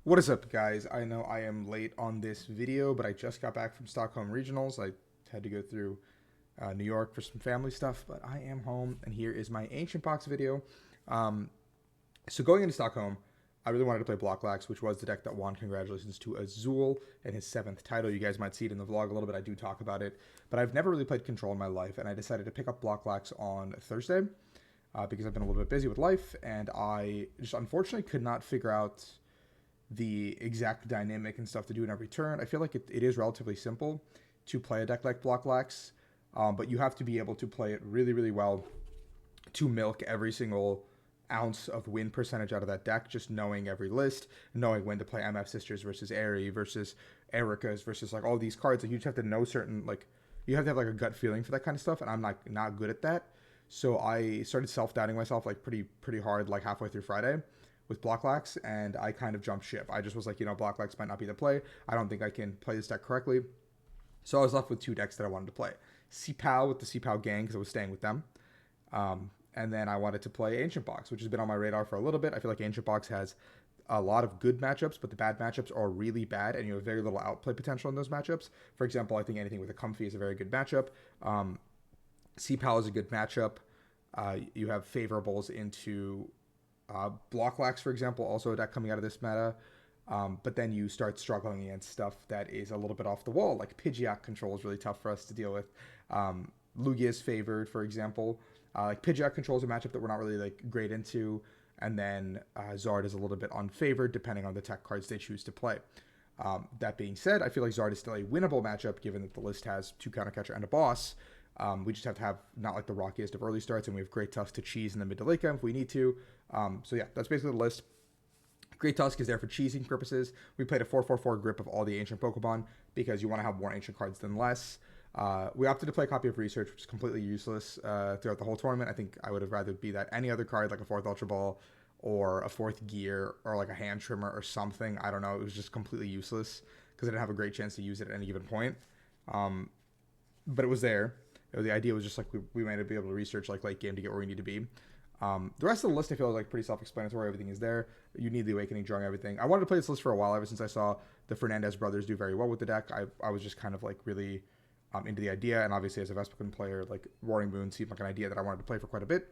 What is up, guys? I know I am late on this video, but I just got back from Stockholm Regionals. I had to go through New York for some family stuff, but I am home, and here is my Ancient Box video. Um, so going into Stockholm, I really wanted to play Block Lax, which was the deck that won. Congratulations to Azul and his 7th title. You guys might see it in the vlog a little bit. I do talk about it, but I've never really played Control in my life, and I decided to pick up Block Lax on Thursday because I've been a little bit busy with life, and I just unfortunately could not figure out the exact dynamic and stuff to do in every turn. I feel like it is relatively simple to play a deck like Block Lax, but you have to be able to play it really, really well to milk every single ounce of win percentage out of that deck, just knowing every list, knowing when to play MF Sisters versus Airy versus Erica's versus like all these cards. Like you just have to know certain, like you have to have like a gut feeling for that kind of stuff, and I'm not good at that. So I started self-doubting myself like pretty hard like halfway through Friday with Block Lax, and I kind of jumped ship. I just was like, Block Lax might not be the play. I don't think I can play this deck correctly. So I was left with two decks that I wanted to play. CPAL with the CPAL gang because I was staying with them. And then I wanted to play Ancient Box, which has been on my radar for a little bit. I feel like Ancient Box has a lot of good matchups, but the bad matchups are really bad, and you have very little outplay potential in those matchups. For example, I think anything with a Comfy is a very good matchup. CPAL is a good matchup. You have favorables into Block Lax, for example, also a deck coming out of this meta. But then you start struggling against stuff that is a little bit off the wall, like Pidgeot control is really tough for us to deal with. Lugia is favored, for example. Like Pidgeot control is a matchup that we're not really like great into, and then Zard is a little bit unfavored depending on the tech cards they choose to play. That being said, I feel like Zard is still a winnable matchup given that the list has two counter catcher and a boss. We just have to have not like the rockiest of early starts, and we have Great Tusk to cheese in the mid to late game if we need to. So yeah, that's basically the list. Great Tusk is there for cheesing purposes. We played a 4/4/4 grip of all the ancient Pokemon because you want to have more ancient cards than less. We opted to play a copy of Research, which is completely useless throughout the whole tournament. I think I would have rather be that any other card like a 4th Ultra Ball or a 4th Gear or like a Hand Trimmer or something. I don't know. It was just completely useless because I didn't have a great chance to use it at any given point. But it was there. The idea was just like we might be able to research like late game to get where we need to be. The rest of the list I feel is like pretty self-explanatory. Everything is there. You need the Awakening, drawing everything. I wanted to play this list for a while ever since I saw the Fernandez brothers do very well with the deck. I was just kind of like really into the idea, and obviously as a Vespiquen player, like Roaring Moon seemed like an idea that I wanted to play for quite a bit,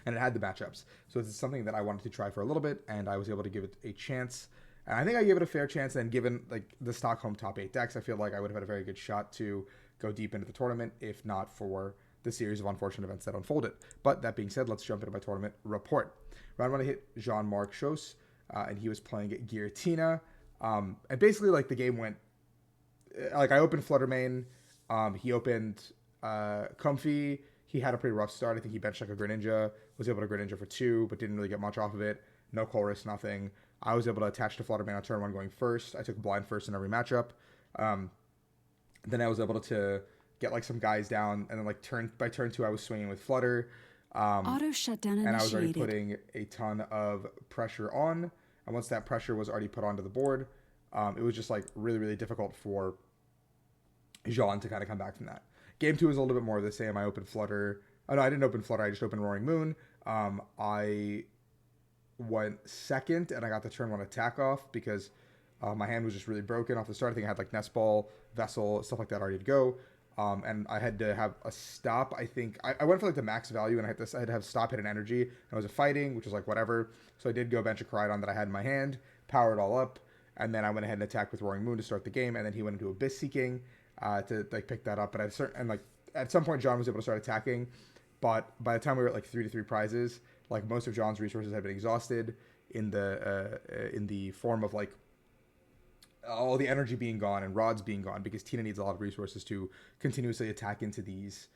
and it had the matchups. So it's something that I wanted to try for a little bit, and I was able to give it a chance. And I think I gave it a fair chance, and given like the Stockholm top 8 decks, I feel like I would have had a very good shot to go deep into the tournament, if not for the series of unfortunate events that unfolded. But that being said, let's jump into my tournament report. Round 1, I hit Jean-Marc Chausse, and he was playing Giratina. And basically, like, the game went... Like, I opened Fluttermane, he opened Comfy. He had a pretty rough start. I think he benched like a Greninja, was able to Greninja for 2, but didn't really get much off of it. No Chorus, nothing. I was able to attach to Fluttermane on turn 1 going first. I took blind first in every matchup. Then I was able to get like some guys down, and then like by turn 2 I was swinging with Flutter. Auto shutdown and I was already initiated. putting a ton of pressure on. And once that pressure was already put onto the board, it was just like really, really difficult for Jean to kind of come back from that. Game 2 was a little bit more of the same. I opened Flutter. Oh no, I didn't open Flutter. I just opened Roaring Moon. I went second, and I got the turn 1 attack off because my hand was just really broken off the start. I think I had like Nest Ball, Vessel, stuff like that ready to go. And I had to have a stop. I think I went for like the max value, and I had to have stop, hit an energy. And it was a fighting, which was like whatever. So I did go bench a Koraidon that I had in my hand, power it all up, and then I went ahead and attacked with Roaring Moon to start the game. And then he went into Abyss Seeking to like pick that up. But at some point, John was able to start attacking. But by the time we were at like 3-3 prizes, like most of John's resources had been exhausted in the form of like all the energy being gone and rods being gone, because Tina needs a lot of resources to continuously attack into these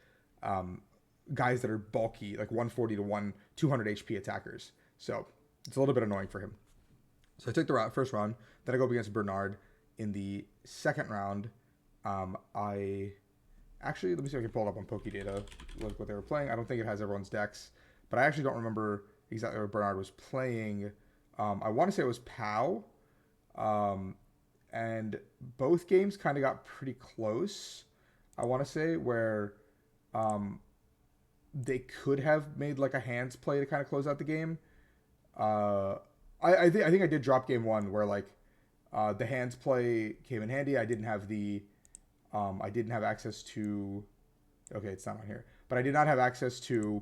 guys that are bulky, like 140 to 200 HP attackers. So it's a little bit annoying for him. So I took the first round. Then I go up against Bernard in the second round. I actually, let me see if I can pull it up on Pokédata, look what they were playing. I don't think it has everyone's decks, but I actually don't remember exactly what Bernard was playing. I want to say it was POW. And both games kind of got pretty close. I want to say where they could have made like a hands play to kind of close out the game. I think I did drop game one where like the hands play came in handy. I didn't have access to. Okay, it's not on here, but I did not have access to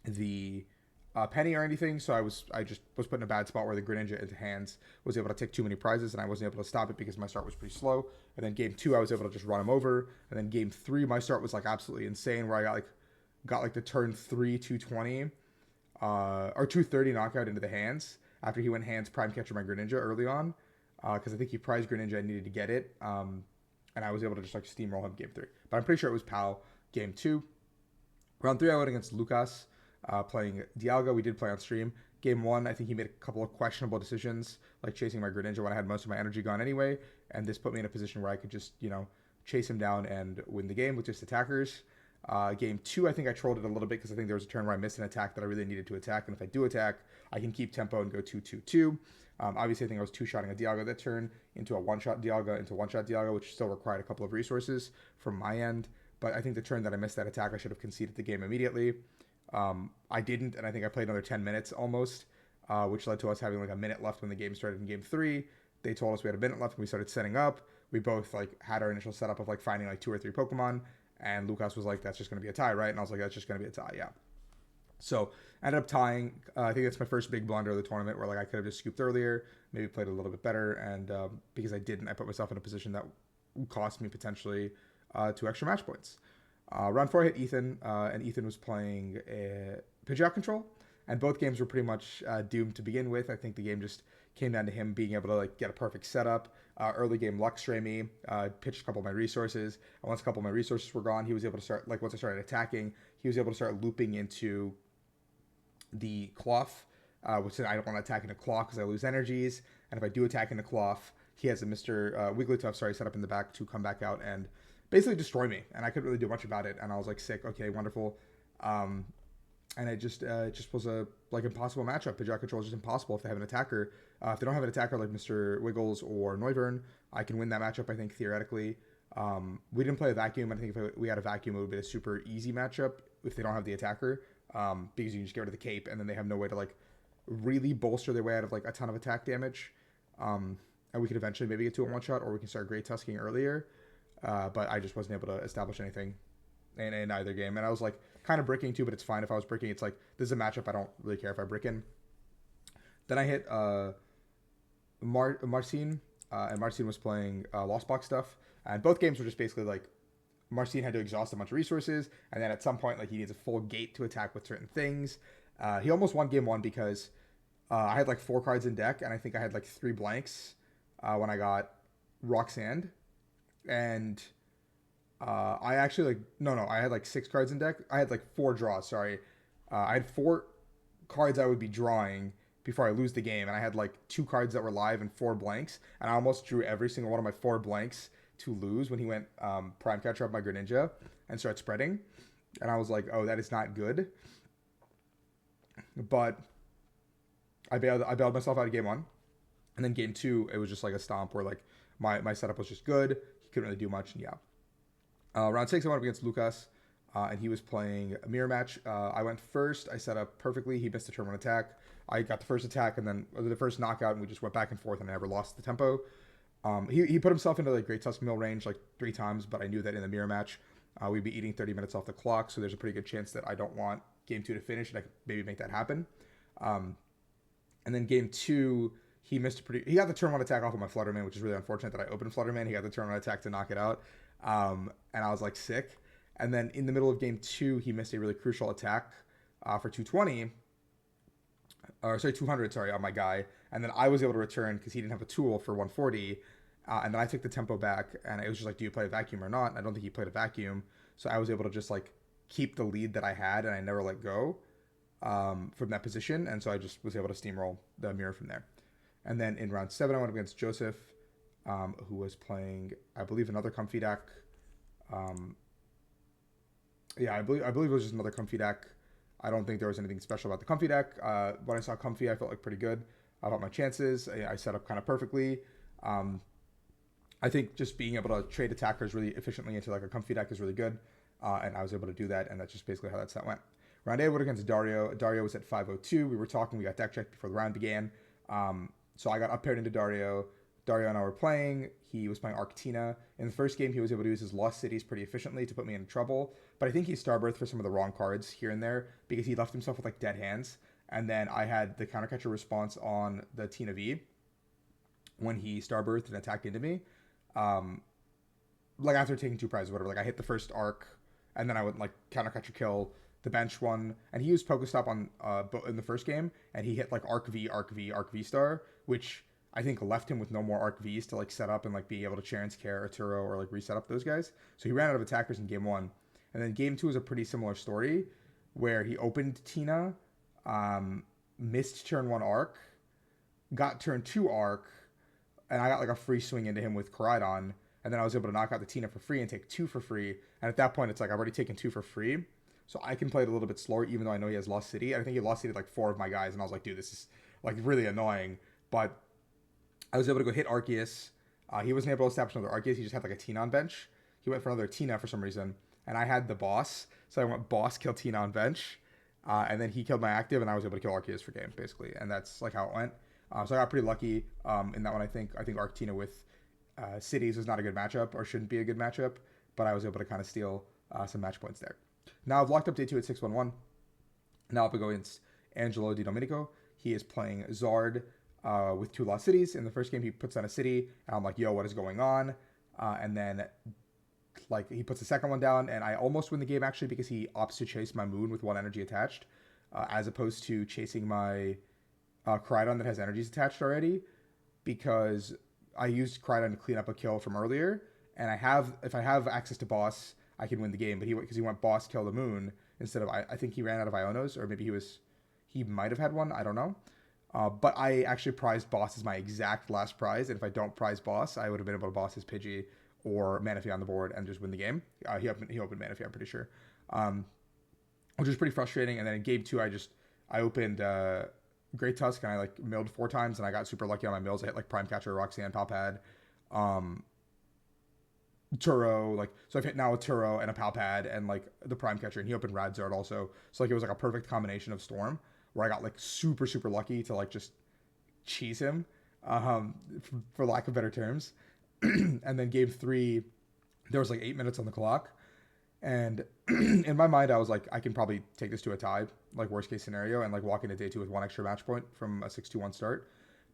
the penny or anything. So I just was put in a bad spot where the Greninja into hands was able to take too many prizes, and I wasn't able to stop it because my start was pretty slow. And then game two, I was able to just run him over. And then game three, my start was like absolutely insane, where I got like the turn three 220 or 230 knockout into the hands after he went hands prime catcher my Greninja early on, because I think he prized Greninja. I needed to get it, and I was able to just like steamroll him game three. But I'm pretty sure it was PAL game two. Round three, I went against Lucas, playing Dialga. We did play on stream. Game one, I think he made a couple of questionable decisions, like chasing my Greninja when I had most of my energy gone anyway, and this put me in a position where I could just, chase him down and win the game with just attackers. Game two, I think I trolled it a little bit because I think there was a turn where I missed an attack that I really needed to attack, and if I do attack, I can keep tempo and go 2-2-2. Obviously, I think I was two-shotting a Dialga that turn into a one-shot Dialga, which still required a couple of resources from my end. But I think the turn that I missed that attack, I should have conceded the game immediately. I didn't, and I think I played another 10 minutes almost, which led to us having like a minute left when the game started in game three. They told us we had a minute left, and we started setting up. We both like had our initial setup of like finding like 2 or 3 Pokemon, and Lucas was like, "That's just going to be a tie, right?" And I was like, "That's just going to be a tie, yeah." So I ended up tying. I think that's my first big blunder of the tournament, where like I could have just scooped earlier, maybe played a little bit better, and because I didn't, I put myself in a position that cost me potentially 2 extra match points. Round 4 I hit Ethan, and Ethan was playing Pidgeot control, and both games were pretty much doomed to begin with. I think the game just came down to him being able to like get a perfect setup. Early game luck stray me, pitched a couple of my resources, and once a couple of my resources were gone, he was able to start, like once I started attacking, he was able to start looping into the cloth, which said I don't want to attack into claw because I lose energies, and if I do attack into cloth, he has a Mr. Wigglytuff, set up in the back to come back out and basically destroy me, and I couldn't really do much about it, and I was like, sick, okay, wonderful. And it just was a like impossible matchup. Pidgeot control is just impossible if they have an attacker. If they don't have an attacker like Mr. Wiggles or Noivern, I can win that matchup, I think, theoretically. We didn't play a vacuum. I think if we had a vacuum, it would be a super easy matchup if they don't have the attacker, because you can just get rid of the cape, and then they have no way to like really bolster their way out of like a ton of attack damage. And we could eventually maybe get to a one-shot, or we can start Great Tusking earlier. But I just wasn't able to establish anything in either game. And I was like kind of bricking too, but it's fine. If I was bricking, it's like, this is a matchup I don't really care if I brick in. Then I hit Marcin, and Marcin was playing Lost Box stuff. And both games were just basically like, Marcin had to exhaust a bunch of resources, and then at some point, like, he needs a full gate to attack with certain things. He almost won game one because I had like 4 cards in deck, and I think I had like 3 blanks when I got Rock Sand. And I actually I had like 6 cards in deck. I had like 4 draws, sorry. I had 4 cards I would be drawing before I lose the game, and I had like 2 cards that were live and 4 blanks, and I almost drew every single one of my 4 blanks to lose when he went prime catcher up my Greninja and start spreading. And I was like, oh, that is not good. But I bailed myself out of game 1. And then game 2, it was just like a stomp where like my setup was just good. He couldn't really do much, and yeah. Round 6, I went up against Lucas, and he was playing a mirror match. I went first. I set up perfectly. He missed the turn 1 attack. I got the first attack, and then the first knockout, and we just went back and forth, and I never lost the tempo. He put himself into like Great Tusk Mill range like 3 times, but I knew that in the mirror match, we'd be eating 30 minutes off the clock, so there's a pretty good chance that I don't want game 2 to finish, and I could maybe make that happen. And then game 2, he got the turn 1 attack off of my Flutterman, which is really unfortunate that I opened Flutterman. He got the turn 1 attack to knock it out. And I was like, sick. And then in the middle of game 2, he missed a really crucial attack for 220. 200, on my guy. And then I was able to return because he didn't have a tool for 140. And then I took the tempo back, and it was just like, do you play a vacuum or not? And I don't think he played a vacuum. So I was able to just like keep the lead that I had, and I never let go from that position. And so I just was able to steamroll the mirror from there. And then in round 7, I went against Joseph, who was playing, I believe, another Comfy deck. I believe it was just another Comfy deck. I don't think there was anything special about the Comfy deck. When I saw Comfy, I felt like pretty good about my chances. I set up kind of perfectly. I think just being able to trade attackers really efficiently into like a Comfy deck is really good. And I was able to do that, and that's just basically how that set went. Round 8 I went against Dario. Dario was at 502. We were talking. We got deck checked before the round began. So I got up paired into Dario. Dario and I were playing. He was playing Arctina. In the first game, he was able to use his Lost Cities pretty efficiently to put me in trouble. But I think he Starbirthed for some of the wrong cards here and there because he left himself with like dead hands. And then I had the countercatcher response on the Tina V when he Starbirthed and attacked into me. Like after taking 2 prizes or whatever. Like I hit the first arc and then I would like countercatcher kill the bench one. And he used Pokestop on in the first game. And he hit like Arc V, Arc V, Arc V Star, which I think left him with no more Arc Vs to like set up and like be able to Charon's Care or Turo or like reset up those guys. So he ran out of attackers in game 1. And then game 2 is a pretty similar story where he opened Tina, missed turn 1 arc, got turn 2 arc, and I got like a free swing into him with Koraidon. And then I was able to knock out the Tina for free and take 2 for free. And at that point, it's like I've already taken 2 for free. So I can play it a little bit slower, even though I know he has Lost City. I think he Lost City like 4 of my guys. And I was like, dude, this is like really annoying. But I was able to go hit Arceus. He wasn't able to establish another Arceus. He just had like a Tina on bench. He went for another Tina for some reason. And I had the boss. So I went boss, kill Tina on bench. And then he killed my active, and I was able to kill Arceus for game, basically. And that's like how it went. So I got pretty lucky in that one, I think. I think Arctina with Cities was not a good matchup, or shouldn't be a good matchup. But I was able to kind of steal some match points there. Now I've locked up day 2 at 6-1-1. Now I'll go against Angelo Di Domenico. He is playing Zard with 2 Lost Cities. In the first game, he puts down a city, and I'm like, yo, what is going on? And then like he puts the second one down, and I almost win the game actually because he opts to chase my Moon with 1 energy attached, as opposed to chasing my Koraidon that has energies attached already, because I used Koraidon to clean up a kill from earlier, and if I have access to boss, I can win the game. But because he went boss kill the Moon instead of I think he ran out of Ionos, or maybe he might have had one, I don't know. But I actually prized boss as my exact last prize, and if I don't prize boss, I would have been able to boss his Pidgey or Manaphy on the board and just win the game. He opened Manaphy, I'm pretty sure, which was pretty frustrating. And then in game 2, I opened Great Tusk, and I like milled 4 times, and I got super lucky on my mills. I hit like Prime Catcher, Roxanne, Palpad, Turo, like, so I've hit now a Turo and a Palpad and like the Prime Catcher, and he opened Radzard also. So like it was like a perfect combination of Storm where I got like super, super lucky to like just cheese him, for lack of better terms. And then game 3, there was like 8 minutes on the clock. And in my mind, I was like, I can probably take this to a tie, like worst case scenario, and like walk into day 2 with 1 extra match point from a 6-2-1 start.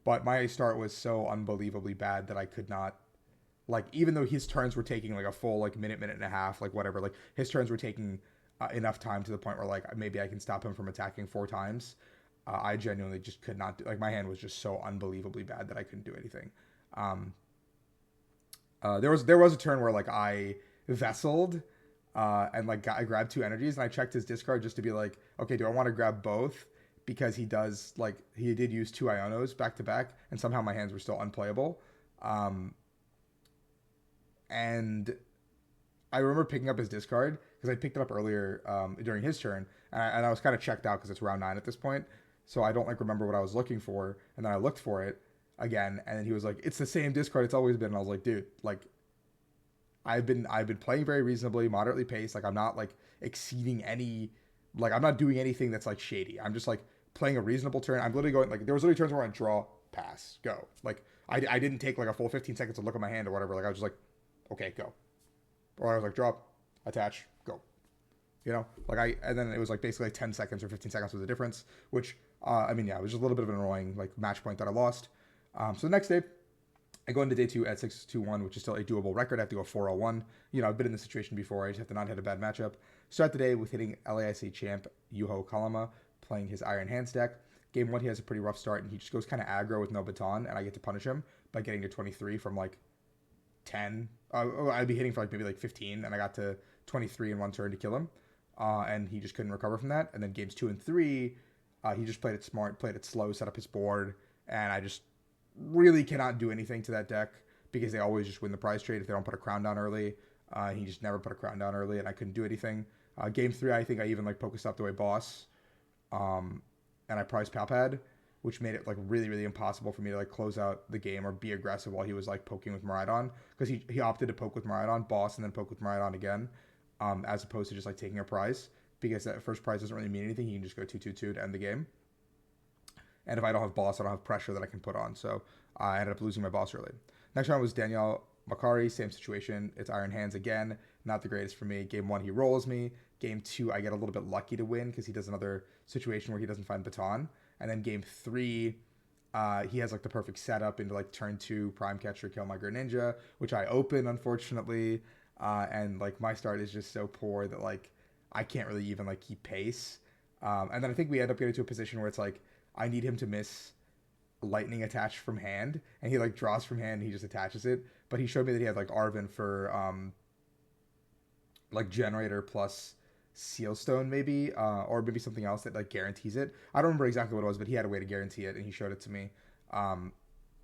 But my start was so unbelievably bad that I could not, like, even though his turns were taking like a full like minute and a half, like whatever, like his turns were taking enough time to the point where like maybe I can stop him from attacking 4 times. I genuinely just could not do, like my hand was just so unbelievably bad that I couldn't do anything. There was a turn where like I vesseled and like I grabbed 2 energies, and I checked his discard just to be like, okay, do I want to grab both? Because he did use 2 Ionos back to back, and somehow my hands were still unplayable. And I remember picking up his discard because I picked it up earlier during his turn, and I was kind of checked out because it's round 9 at this point, so I don't like remember what I was looking for. And then I looked for it again, and then he was like, "It's the same discard it's always been." And I was like, "Dude, like, I've been playing very reasonably, moderately paced. Like, I'm not like exceeding any, like, I'm not doing anything that's like shady. I'm just like playing a reasonable turn. I'm literally going like there was literally turns where I draw, pass, go. Like I didn't take like a full 15 seconds to look at my hand or whatever. Like I was just like, okay, go. Or I was like, drop, attach, go. You know, like and then it was like basically like 10 seconds or 15 seconds was the difference, which, I mean, yeah, it was just a little bit of an annoying like match point that I lost. So the next day, I go into day 2 at 6-2-1, which is still a doable record. I have to go 4-0-1. You know, I've been in this situation before. I just have to not hit a bad matchup. Start the day with hitting LAIC champ Yuho Kalama, playing his Iron Hands deck. Game 1, he has a pretty rough start, and he just goes kind of aggro with no baton, and I get to punish him by getting to 23 from like 10. I'd be hitting for like maybe like 15, and I got to 23 in 1 turn to kill him. And he just couldn't recover from that. And then games 2 and 3, he just played it smart, played it slow, set up his board, and I just really cannot do anything to that deck because they always just win the prize trade if they don't put a crown down early. He just never put a crown down early, and I couldn't do anything. Game 3, I think I even like Pokestopped away boss, and I prized Palpad, which made it like really, really impossible for me to like close out the game or be aggressive while he was like poking with Miraidon, because he opted to poke with Miraidon, boss, and then poke with Miraidon again, as opposed to just like taking a prize. because that first prize doesn't really mean anything. He can just go 2-2-2 to end the game. And if I don't have boss, I don't have pressure that I can put on. So I ended up losing my boss early. Next round was Daniel Makari, same situation. It's Iron Hands again. Not the greatest for me. Game 1, he rolls me. Game 2, I get a little bit lucky to win because he does another situation where he doesn't find baton. And then game 3, he has like the perfect setup into like turn 2 Prime Catcher, Kill My Greninja, which I open, unfortunately. And like my start is just so poor that like I can't really even like keep pace. And then I think we end up getting to a position where it's like I need him to miss lightning attached from hand, and he like draws from hand and he just attaches it. But he showed me that he had like Arven for like generator plus Sealstone maybe, or maybe something else that like guarantees it. I don't remember exactly what it was, but he had a way to guarantee it and he showed it to me. And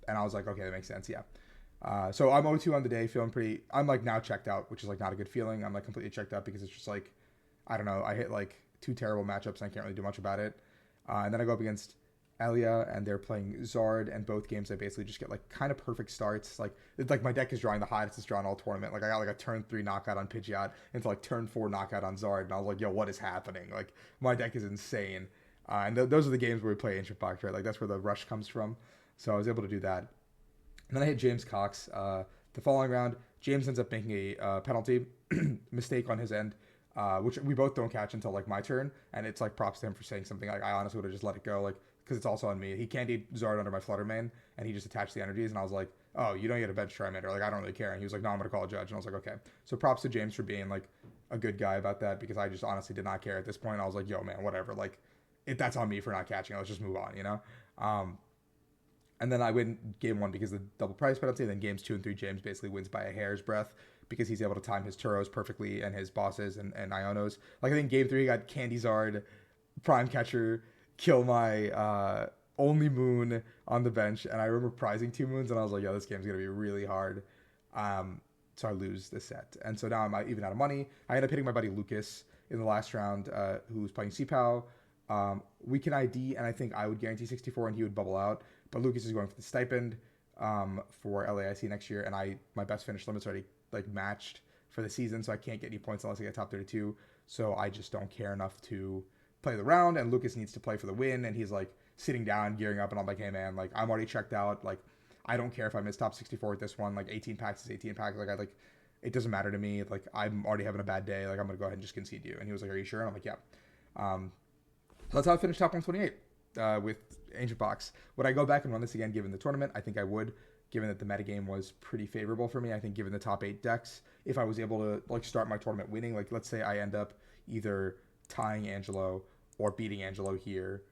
I was like, okay, that makes sense. Yeah. So I'm 0-2 on the day, feeling pretty. I'm like now checked out, which is like not a good feeling. I'm like completely checked out because it's just like, I don't know. I hit like 2 terrible matchups and I can't really do much about it. And then I go up against Elia and they're playing Zard, and both games I basically just get like kind of perfect starts. Like it's like my deck is drawing the hottest it's drawn all tournament. Like I got like a turn 3 knockout on Pidgeot into like turn 4 knockout on Zard, and I was like, yo, what is happening? Like my deck is insane. And those are the games where we play Ancient Box, right? Like that's where the rush comes from. So I was able to do that. And then I hit James Cox. The following round, James ends up making a penalty mistake on his end, which we both don't catch until like my turn. And it's like props to him for saying something. Like I honestly would have just let it go, like because it's also on me. He candied Zard under my Flutter Mane, and he just attached the energies. And I was like, oh, you don't get a bench Charmander. Like I don't really care. And he was like, no, I'm gonna call a judge. And I was like, okay. So props to James for being like a good guy about that, because I just honestly did not care at this point. I was like, yo, man, whatever. Like that's on me for not catching. Let's just move on, you know. And then I win game 1 because of the double price penalty. And then games 2 and 3, James basically wins by a hair's breadth because he's able to time his Turos perfectly and his bosses and Ionos. Like I think game 3, he got Candy Zard, Prime Catcher, kill my only moon on the bench. And I remember prizing 2 moons, and I was like, yo, this game's going to be really hard. So I lose the set. And so now I'm even out of money. I end up hitting my buddy Lucas in the last round, who's playing CPOW. We can ID, and I think I would guarantee 64 and he would bubble out. But Lucas is going for the stipend for LAIC next year, and my best finish limit's already like matched for the season, so I can't get any points unless I get top 32. So I just don't care enough to play the round, and Lucas needs to play for the win, and he's like sitting down, gearing up, and I'm like, hey man, like I'm already checked out. Like I don't care if I miss top 64 with this one. Like 18 packs is 18 packs. Like it doesn't matter to me. Like I'm already having a bad day. Like I'm gonna go ahead and just concede you. And he was like, are you sure? And I'm like, yeah. So that's how I finished top 128 with Ancient Box. Would I go back and run this again given the tournament? I think I would, given that the metagame was pretty favorable for me. I think given the top 8 decks, if I was able to like start my tournament winning, like let's say I end up either tying Angelo or beating Angelo here,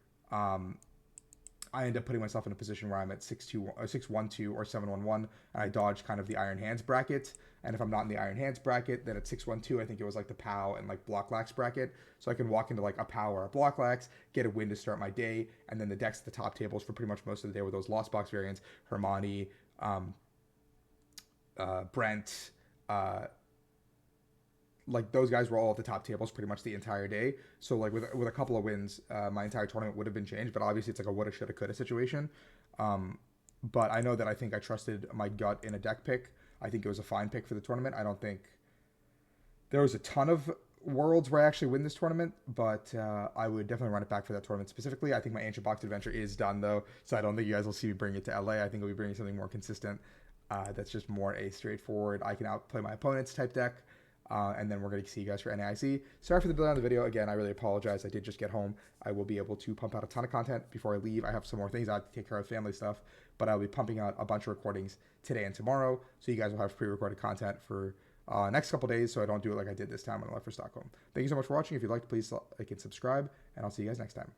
I end up putting myself in a position where I'm at 6-2, 6-1-2 or 7-1-1, and I dodge kind of the Iron Hands bracket. And if I'm not in the Iron Hands bracket, then at 6-1-2, I think it was like the POW and like Block Lax bracket. So I can walk into like a POW or a Block Lax, get a win to start my day, and then the decks at the top tables for pretty much most of the day were those Lost Box variants, Hermione, Brent, like those guys were all at the top tables pretty much the entire day. So like with a couple of wins, my entire tournament would have been changed. But obviously it's like a woulda, shoulda, coulda situation. But I know that I think I trusted my gut in a deck pick. I think it was a fine pick for the tournament. I don't think there was a ton of worlds where I actually win this tournament, but I would definitely run it back for that tournament specifically. I think my Ancient Box adventure is done though, so I don't think you guys will see me bring it to LA. I think I'll be bringing something more consistent. That's just more a straightforward, I can outplay my opponents type deck. And then we're going to see you guys for NAIC. Sorry for the delay on the video. Again, I really apologize. I did just get home. I will be able to pump out a ton of content before I leave. I have some more things I have to take care of, family stuff, but I'll be pumping out a bunch of recordings today and tomorrow. So you guys will have pre-recorded content for next couple days, so I don't do it like I did this time when I left for Stockholm. Thank you so much for watching. If you'd like, please like and subscribe, and I'll see you guys next time.